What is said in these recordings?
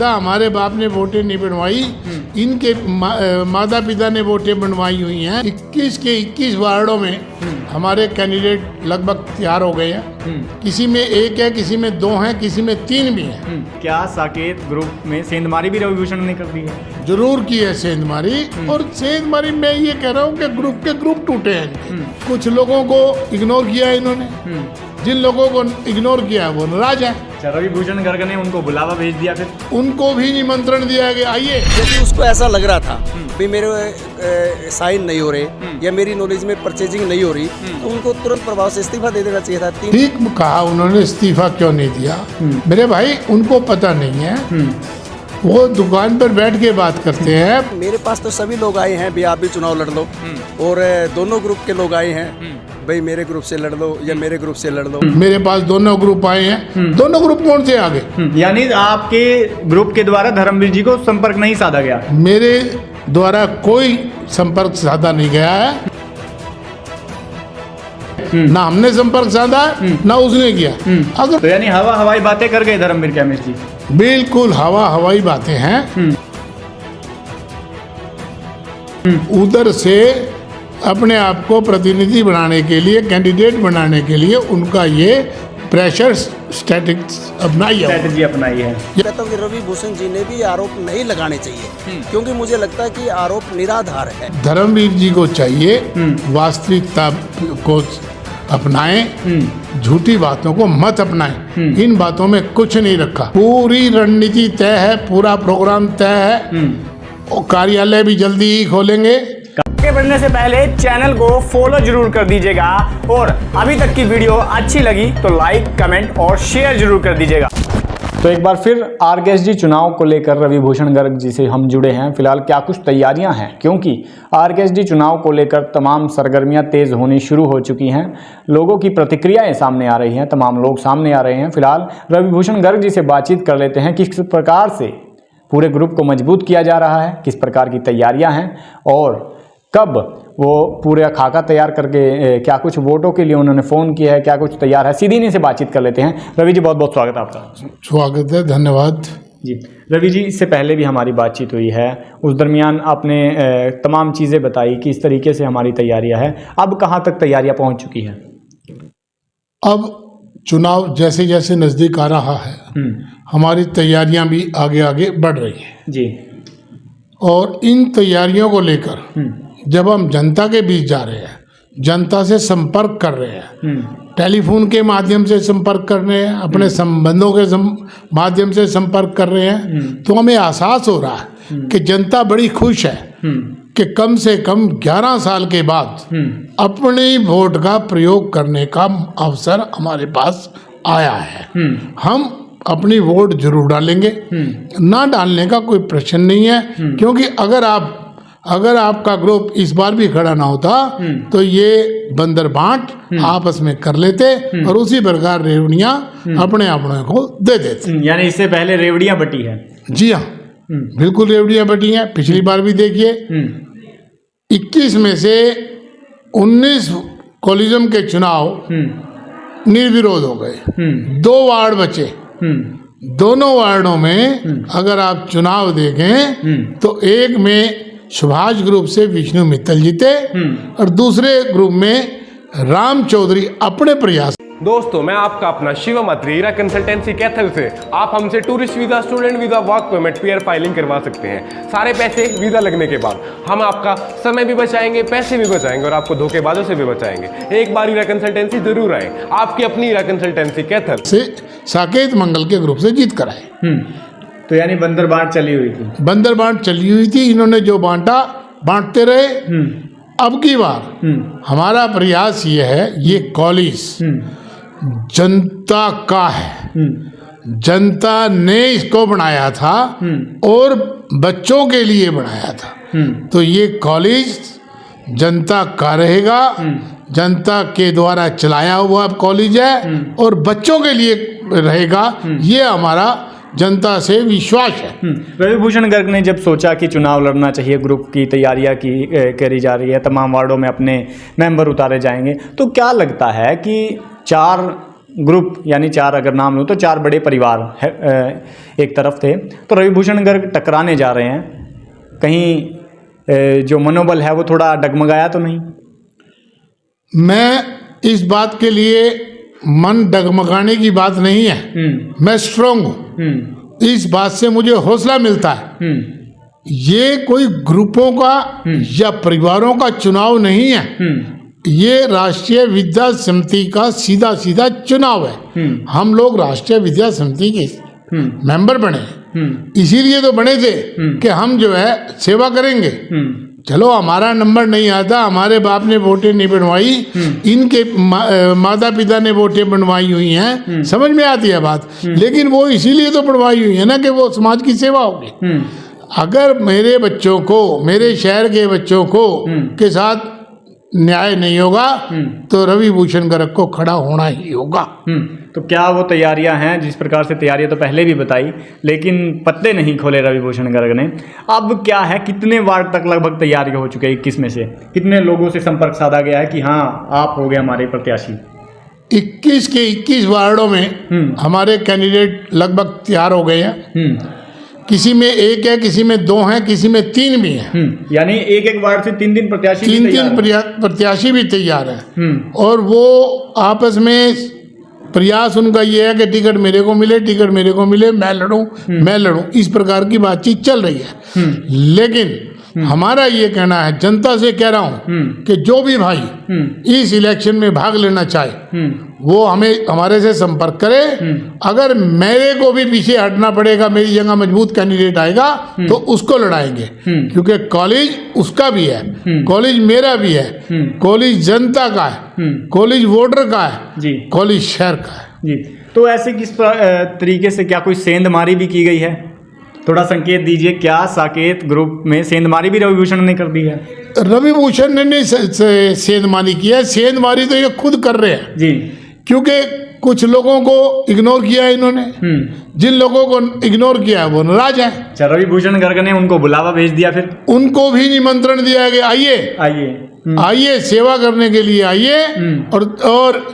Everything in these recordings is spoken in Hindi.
हमारे बाप ने वोटें नहीं बनवाई, इनके माता पिता ने वोटें बनवाई हुई हैं। 21 के 21 वार्डों में हमारे कैंडिडेट लगभग तैयार हो गए हैं। किसी में एक है, किसी में दो हैं, किसी में तीन भी हैं। क्या साकेत ग्रुप में सेंधमारी भी रविभूषण ने कर दी है? जरूर की है सेंधमारी। और सेंधमारी मैं ये कह रहा हूँ कि ग्रुप के ग्रुप टूटे हैं। कुछ लोगों को इग्नोर किया है इन्होंने, जिन लोगों को इग्नोर किया वो नाराज है। रविभूषण गर्ग ने उनको बुलावा भेज दिया, फिर उनको भी निमंत्रण दिया गया, आइए। यदि उसको ऐसा लग रहा था भी मेरे साइन नहीं हो रहे या मेरी नॉलेज में परचेजिंग नहीं हो रही, तो उनको तुरंत प्रभाव से इस्तीफा दे देना चाहिए था। ठीक कहा उन्होंने, इस्तीफा क्यों नहीं दिया? मेरे भाई उनको पता नहीं है, वो दुकान पर बैठ के बात करते हैं। मेरे पास तो सभी लोग आए हैं भी आप भी चुनाव लड़ लो, और दोनों ग्रुप के लोग आए हैं भाई मेरे ग्रुप से लड़ लो या मेरे ग्रुप से लड़ लो। मेरे पास दोनों ग्रुप आए हैं। दोनों ग्रुप कौन से आगे? यानी आपके ग्रुप के द्वारा धर्मवीर जी को संपर्क नहीं साधा गया? मेरे द्वारा कोई संपर्क साधा नहीं गया है, ना हमने संपर्क साधा ना उसने किया। अगर तो यानी हवाई बातें कर गए धर्मवीर कैमिस्ट जी? बिल्कुल हवाई बातें हैं। उधर से अपने आप को प्रतिनिधि बनाने के लिए, कैंडिडेट बनाने के लिए उनका ये प्रेशर स्ट्रेटजी अपनाई है। कहता हूँ कि रविभूषण जी ने भी आरोप नहीं लगाने चाहिए, क्योंकि मुझे लगता है कि आरोप निराधार है। धर्मवीर जी को चाहिए वास्तविकता को अपनाएं, झूठी बातों को मत अपनाएं। इन बातों में कुछ नहीं रखा। पूरी रणनीति तय है, पूरा प्रोग्राम तय है, और कार्यालय भी जल्दी ही खोलेंगे। आगे बढ़ने से पहले चैनल को फॉलो जरूर कर दीजिएगा, और अभी तक की वीडियो अच्छी लगी तो लाइक, कमेंट और शेयर जरूर कर दीजिएगा। तो एक बार फिर आरकेएसडी चुनाव को लेकर रविभूषण गर्ग जी से हम जुड़े हैं। फिलहाल क्या कुछ तैयारियां हैं, क्योंकि आरकेएसडी चुनाव को लेकर तमाम सरगर्मियां तेज होनी शुरू हो चुकी हैं। लोगों की प्रतिक्रियाएं सामने आ रही हैं, तमाम लोग सामने आ रहे हैं। फिलहाल रविभूषण गर्ग जी से बातचीत कर लेते हैं, किस प्रकार से पूरे ग्रुप को मजबूत किया जा रहा है, किस प्रकार की तैयारियां हैं, और कब वो पूरा खाका तैयार करके क्या कुछ वोटों के लिए उन्होंने फ़ोन किया है, क्या कुछ तैयार है। सीधी इन्हीं से बातचीत कर लेते हैं। रवि जी बहुत बहुत स्वागत है आपका। स्वागत है, धन्यवाद जी। रवि जी, इससे पहले भी हमारी बातचीत हुई है, उस दरमियान आपने तमाम चीज़ें बताई कि इस तरीके से हमारी तैयारियां हैं। अब कहाँ तक तैयारियां पहुँच चुकी हैं? अब चुनाव जैसे जैसे नज़दीक आ रहा है, हमारी तैयारियां भी आगे आगे बढ़ रही हैं जी। और इन तैयारियों को लेकर जब हम जनता के बीच जा रहे हैं, जनता से संपर्क कर रहे हैं, टेलीफोन के माध्यम से संपर्क कर रहे हैं, अपने संबंधों के माध्यम से संपर्क कर रहे हैं, तो हमें एहसास हो रहा है कि जनता बड़ी खुश है कि कम से कम 11 साल के बाद अपने वोट का प्रयोग करने का अवसर हमारे पास आया है। हम अपनी वोट जरूर डालेंगे, ना डालने का कोई प्रश्न नहीं है, क्योंकि अगर आपका ग्रुप इस बार भी खड़ा ना होता तो ये बंदर बांट आपस में कर लेते और उसी प्रकार रेवड़ियां अपने को दे देते। यानी इससे पहले रेवड़ियां बटी है? जी हाँ, बिल्कुल रेवड़ियां बटी हैं। पिछली बार भी देखिए, 21 में से 19 कोलिजम के चुनाव निर्विरोध हो गए। 2 वार्ड बचे। दोनों वार्डों में अगर आप चुनाव देखें तो एक में सुभाष ग्रुप से विष्णु मित्तल जीते और दूसरे ग्रुप में राम चौधरी अपने प्रयास। दोस्तों, मैं आपका अपना शिवम अत्री, हीरा कंसल्टेंसी कैथल से आप हमसे tourist visa, student visa, work permit, PR filing करवा सकते हैं। सारे पैसे वीज़ा लगने के बाद हम आपका समय भी बचाएंगे, पैसे भी बचाएंगे और आपको धोखेबाजों से भी बचाएंगे। एक बार हीरा कंसल्टेंसी जरूर आए, आपकी अपनी हीरा कंसल्टेंसी कैथल से साकेत मंगल के ग्रुप से जीत कर आए। तो यानी बंदर बांट चली हुई थी? बंदर बांट चली हुई थी। इन्होंने जो बांटा बांटते रहे। अब की बार हमारा प्रयास ये है, ये कॉलेज जनता का है, जनता ने इसको बनाया था और बच्चों के लिए बनाया था, तो ये कॉलेज जनता का रहेगा, जनता के द्वारा चलाया हुआ कॉलेज है और बच्चों के लिए रहेगा। ये हमारा जनता से विश्वास है। रविभूषण गर्ग ने जब सोचा कि चुनाव लड़ना चाहिए, ग्रुप की तैयारियां करी जा रही है, तमाम वार्डों में अपने मेंबर उतारे जाएंगे, तो क्या लगता है कि 4 ग्रुप यानी 4 अगर नाम लूँ तो 4 बड़े परिवार है, एक तरफ थे, तो रवि भूषण गर्ग टकराने जा रहे हैं, कहीं जो मनोबल है वो थोड़ा डगमगाया तो नहीं? मैं इस बात के लिए मन डगमगाने की बात नहीं है, मैं स्ट्रांग हूँ, इस बात से मुझे हौसला मिलता है। ये कोई ग्रुपों का या परिवारों का चुनाव नहीं है, ये राष्ट्रीय विद्या समिति का सीधा सीधा चुनाव है। हम लोग राष्ट्रीय विद्या समिति के मेंबर बने, इसीलिए तो बने थे कि हम जो है सेवा करेंगे। चलो हमारा नंबर नहीं आता, हमारे बाप ने वोटें नहीं बनवाई, इनके माता पिता ने वोटें बनवाई हुई हैं, समझ में आती है बात। लेकिन वो इसीलिए तो बनवाई हुई है ना कि वो समाज की सेवा होगी। अगर मेरे बच्चों को, मेरे शहर के बच्चों को के साथ न्याय नहीं होगा तो रवि भूषण गर्ग को खड़ा होना ही होगा। तो क्या वो तैयारियां हैं? जिस प्रकार से तैयारियां तो पहले भी बताई, लेकिन पत्ते नहीं खोले रवि भूषण गर्ग ने। अब क्या है, कितने वार्ड तक लगभग तैयारी हो चुके हैं? 21 में से कितने लोगों से संपर्क साधा गया है कि हाँ आप हो गए हमारे प्रत्याशी? 21 के 21 वार्डों में हमारे कैंडिडेट लगभग तैयार हो गए हैं। किसी में 1 है, किसी में 2 है, किसी में 3 भी है। यानी एक वार्ड से 3 प्रत्याशी, 3 प्रत्याशी भी तैयार है। और वो आपस में प्रयास उनका ये है कि टिकट मेरे को मिले, टिकट मेरे को मिले, मैं लड़ूं, इस प्रकार की बातचीत चल रही है। लेकिन हमारा ये कहना है, जनता से कह रहा हूं कि जो भी भाई इस इलेक्शन में भाग लेना चाहे वो हमें हमारे से संपर्क करे। अगर मेरे को भी पीछे हटना पड़ेगा, मेरी जगह मजबूत कैंडिडेट आएगा तो उसको लड़ाएंगे, क्योंकि कॉलेज उसका भी है, कॉलेज मेरा भी है, कॉलेज जनता का है, कॉलेज वोटर का है, कॉलेज शहर का है जी। तो ऐसे किस तरीके से, क्या कोई सेंधमारी भी की गई है? थोड़ा संकेत दीजिए, क्या साकेत ग्रुप में सेंधमारी भी रवि भूषण ने कर दी है? रवि भूषण ने नहीं सेंधमारी किया है, सेंधमारी तो ये खुद कर रहे हैं जी, क्योंकि कुछ लोगों को इग्नोर किया है इन्होंने। जिन लोगों को इग्नोर किया है वो नाराज है। अच्छा, रवि भूषण गर्ग ने उनको बुलावा भेज दिया, फिर उनको भी निमंत्रण दिया कि आइए सेवा करने के लिए आइए और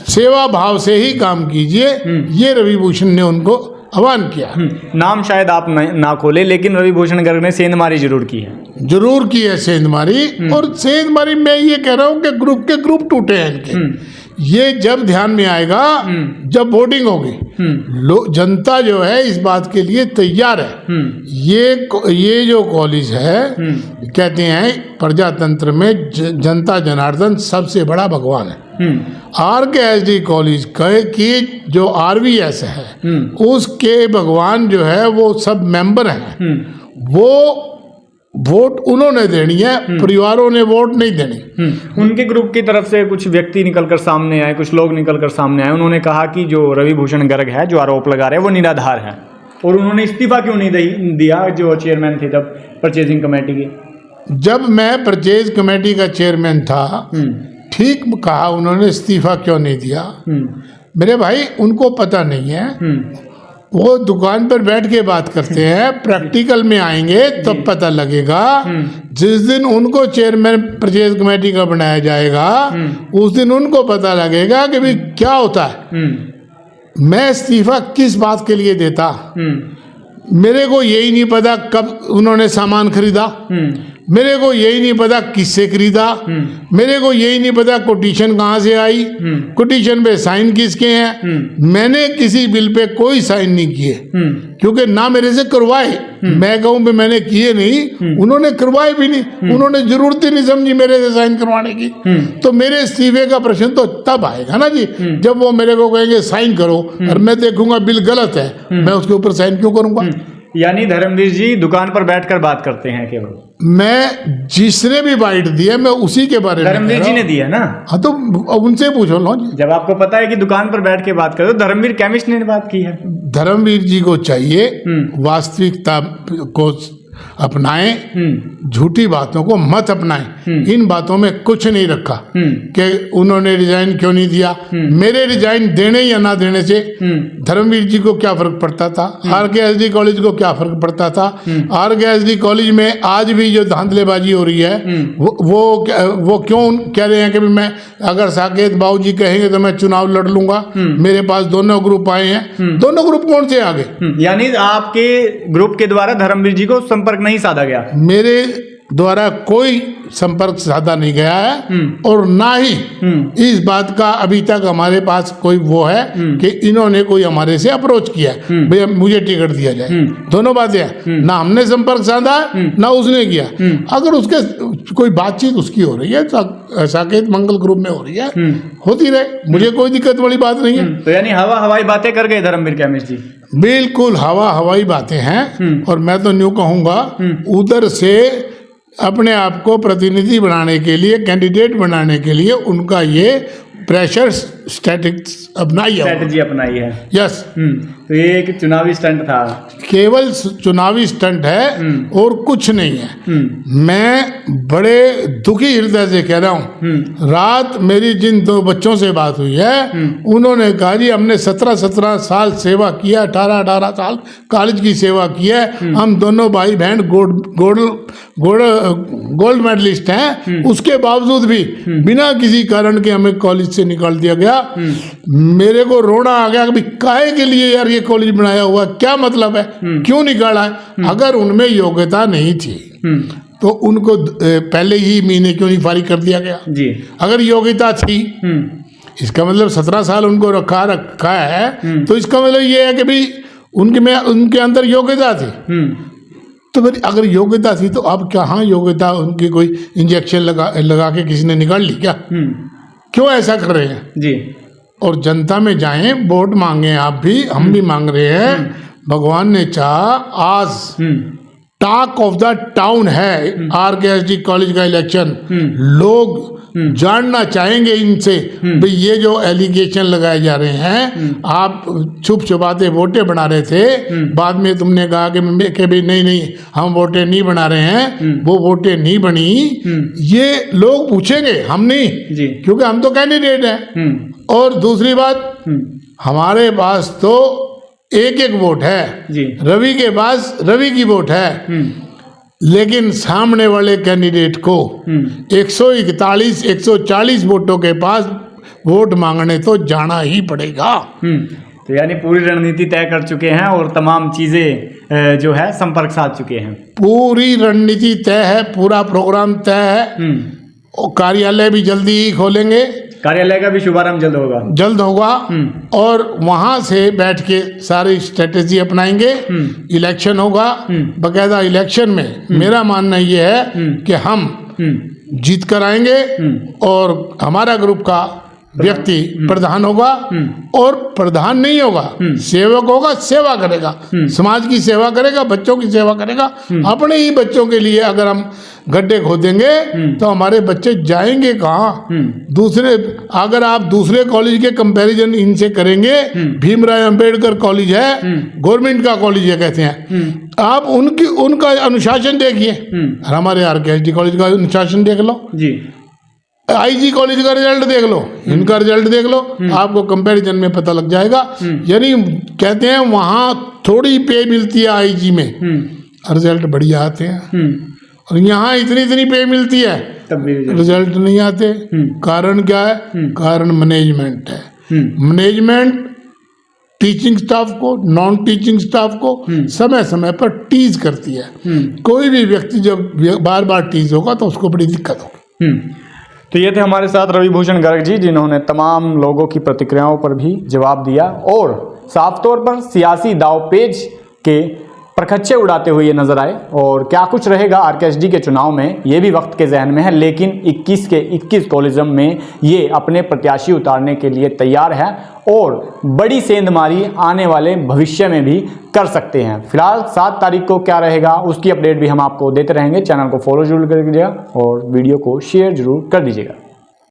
सेवा भाव से ही काम कीजिए, ये रवि भूषण ने उनको आह्वान किया। नाम शायद आप ना खोले, लेकिन रवि भूषण गर्ग ने सेंधमारी जरूर की है सेंधमारी। और सेंधमारी मैं ये कह रहा हूँ कि ग्रुप टूटे हैं इनके। ये जब ध्यान में आएगा जब वोटिंग होगी, जनता जो है इस बात के लिए तैयार है। ये जो कॉलेज है, कहते हैं प्रजातंत्र में जनता जनार्दन सबसे बड़ा भगवान है। RKSD कॉलेज की जो RVS है उसके भगवान जो है वो सब मेंबर हैं, वो वोट उन्होंने देनी है, परिवारों ने वोट नहीं देनी। उनके ग्रुप की तरफ से कुछ व्यक्ति निकलकर सामने आए, कुछ लोग निकलकर सामने आए, उन्होंने कहा कि जो रवि भूषण गर्ग है, जो आरोप लगा रहे हैं वो निराधार है। और उन्होंने इस्तीफा क्यों नहीं दिया, जो चेयरमैन थे तब परचेजिंग कमेटी के? जब मैं परचेज कमेटी का चेयरमैन था, ठीक कहा उन्होंने, इस्तीफा क्यों नहीं दिया? मेरे भाई उनको पता नहीं है, वो दुकान पर बैठ के बात करते हैं, प्रैक्टिकल में आएंगे तब तो पता लगेगा। जिस दिन उनको चेयरमैन परचेज कमेटी का बनाया जाएगा उस दिन उनको पता लगेगा कि भाई क्या होता है। मैं इस्तीफा किस बात के लिए देता, मेरे को यही नहीं पता कब उन्होंने सामान खरीदा, मेरे को यही नहीं पता किससे खरीदा, मेरे को यही नहीं पता कोटेशन कहाँ से आई, कोटेशन पे साइन किसके हैं। मैंने किसी बिल पे कोई साइन नहीं किए, क्योंकि ना मेरे से करवाए। मैं कहूँ भी मैंने किए नहीं, उन्होंने करवाए भी नहीं, उन्होंने जरूरत ही नहीं समझी मेरे से साइन करवाने की। तो मेरे इस्तीफे का प्रश्न तो तब आएगा ना जी, जब वो मेरे को कहेंगे साइन करो और मैं देखूंगा बिल गलत है, मैं उसके ऊपर साइन क्यों करूंगा? यानी धर्मवीर जी दुकान पर बैठकर बात करते हैं केवल? मैं जिसने भी बाइट दिया मैं उसी के बारे में, धर्मवीर जी ने दिया ना? हाँ तो उनसे पूछो लो जी। जब आपको पता है कि दुकान पर बैठ के बात करो, तो धर्मवीर केमिस्ट ने बात की है। धर्मवीर जी को चाहिए वास्तविकता को अपनाएं, झूठी बातों को मत अपनाएं। इन बातों में कुछ नहीं रखा कि उन्होंने रिजाइन क्यों नहीं दिया। मेरे रिजाइन देने या ना देने से धर्मवीर जी को क्या फर्क पड़ता था, RKSD कॉलेज को क्या फर्क पड़ता था। RKSD कॉलेज में आज भी जो धांधलेबाजी हो रही है वो क्यों कह रहे हैं कि मैं अगर साकेत बाबू जी कहेंगे तो मैं चुनाव लड़ लूंगा। मेरे पास दोनों ग्रुप आए हैं, दोनों ग्रुप कौन से आगे? यानी आपके ग्रुप के द्वारा धर्मवीर जी को संपर्क नहीं साधा गया? मेरे द्वारा कोई संपर्क साधा नहीं गया है और ना ही इस बात का अभी तक हमारे पास कोई वो है कि इन्होंने कोई हमारे से अप्रोच किया है भैया मुझे टिकट दिया जाए। दोनों बातें हैं, ना हमने संपर्क साधा ना उसने किया। अगर उसके कोई बातचीत उसकी हो रही है, साकेत मंगल ग्रुप में हो रही है, होती रहे, मुझे कोई दिक्कत वाली बात नहीं है। तो यानी हवाई बातें कर गए धर्मवीर केमिस्ट जी? बिल्कुल हवाई बातें हैं। और मैं तो न्यू कहूँगा, उधर से अपने आप को प्रतिनिधि बनाने के लिए, कैंडिडेट बनाने के लिए उनका ये प्रेशर स्ट्रैटेजी अपनाई है। यस, तो ये एक चुनावी स्टंट था, केवल चुनावी स्टंट है और कुछ नहीं है। मैं बड़े दुखी हृदय से कह रहा हूँ, रात मेरी जिन 2 बच्चों से बात हुई है, उन्होंने कहा जी हमने 17 साल सेवा किया, 18 साल कॉलेज की सेवा की है, हम दोनों भाई बहन गोल्ड मेडलिस्ट हैं, उसके बावजूद भी बिना किसी कारण के हमें कॉलेज से निकाल दिया गया। मेरे को रोना आ गया कि काहे के लिए यार ये कॉलेज बनाया हुआ, क्या मतलब है, क्यों निकाला है? अगर उनमें योग्यता नहीं थी तो उनको पहले ही महीने क्यों नहीं फारिग कर दिया गया जी? अगर योग्यता थी, इसका मतलब 17 साल उनको रखा है, तो इसका मतलब ये है कि भाई उनके अंदर योग्यता थी। तो फिर अगर योग्यता थी तो अब कहाँ योग्यता उनकी कोई इंजेक्शन लगा के किसी ने निकाल ली क्या? क्यों ऐसा कर रहे हैं जी? और जनता में जाएं, वोट मांगे, आप भी, हम भी मांग रहे हैं। भगवान ने चाहा, आज टॉक ऑफ द टाउन है RKSD कॉलेज का इलेक्शन। लोग जानना चाहेंगे इनसे भाई ये जो एलिगेशन लगाए जा रहे हैं, आप छुप छुपाते वोटें बना रहे थे, बाद में तुमने कहा कि भाई नहीं हम वोटें नहीं बना रहे हैं, वो वोटें नहीं बनी, ये लोग पूछेंगे, हम नहीं जी, क्योंकि हम तो कैंडिडेट हैं। और दूसरी बात, हमारे पास तो एक वोट है जी, रवि के पास रवि की वोट है, लेकिन सामने वाले कैंडिडेट को 141 140 वोटों के पास वोट मांगने तो जाना ही पड़ेगा। तो यानी पूरी रणनीति तय कर चुके हैं और तमाम चीजें जो है संपर्क साध चुके हैं। पूरी रणनीति तय है, पूरा प्रोग्राम तय है। और कार्यालय भी जल्दी ही खोलेंगे, कार्यालय का भी शुभारंभ जल्द होगा और वहां से बैठ के सारी स्ट्रेटेजी अपनाएंगे। इलेक्शन होगा, बकायदा इलेक्शन में मेरा मानना ये है कि हम जीत कर आएंगे और हमारा ग्रुप का व्यक्ति प्रधान होगा, और प्रधान नहीं होगा, सेवक होगा, सेवा करेगा, समाज की सेवा करेगा, बच्चों की सेवा करेगा। अपने ही बच्चों के लिए अगर हम गड्ढे खोदेंगे तो हमारे बच्चे जाएंगे कहाँ? अगर आप दूसरे कॉलेज के कंपैरिजन इनसे करेंगे, भीमराव अंबेडकर कॉलेज है, गवर्नमेंट का कॉलेज है कहते हैं, आप उनका अनुशासन देखिए, हमारे RKSD कॉलेज का अनुशासन देख लो जी, IG कॉलेज का रिजल्ट देख लो, इनका रिजल्ट देख लो, आपको कंपैरिजन में पता लग जाएगा। यानी कहते हैं वहां थोड़ी पे मिलती है IG में, रिजल्ट बढ़िया आते हैं, और यहाँ इतनी पे मिलती है तब भी रिजल्ट नहीं आते। कारण क्या है? कारण मैनेजमेंट है। मैनेजमेंट टीचिंग स्टाफ को, नॉन टीचिंग स्टाफ को समय समय पर टीज करती है। कोई भी व्यक्ति जब बार बार टीज होगा तो उसको बड़ी दिक्कत होगी। तो ये थे हमारे साथ रवि भूषण गर्ग जी, जिन्होंने तमाम लोगों की प्रतिक्रियाओं पर भी जवाब दिया और साफ तौर पर सियासी दावपेच के प्रखच्चे उड़ाते हुए ये नजर आए। और क्या कुछ रहेगा RKSD के चुनाव में, ये भी वक्त के जहन में है, लेकिन 21 के 21 कॉलेजम में ये अपने प्रत्याशी उतारने के लिए तैयार है और बड़ी सेंधमारी आने वाले भविष्य में भी कर सकते हैं। फिलहाल 7 तारीख को क्या रहेगा उसकी अपडेट भी हम आपको देते रहेंगे। चैनल को फॉलो जरूर कर दीजिएगा और वीडियो को शेयर जरूर कर दीजिएगा।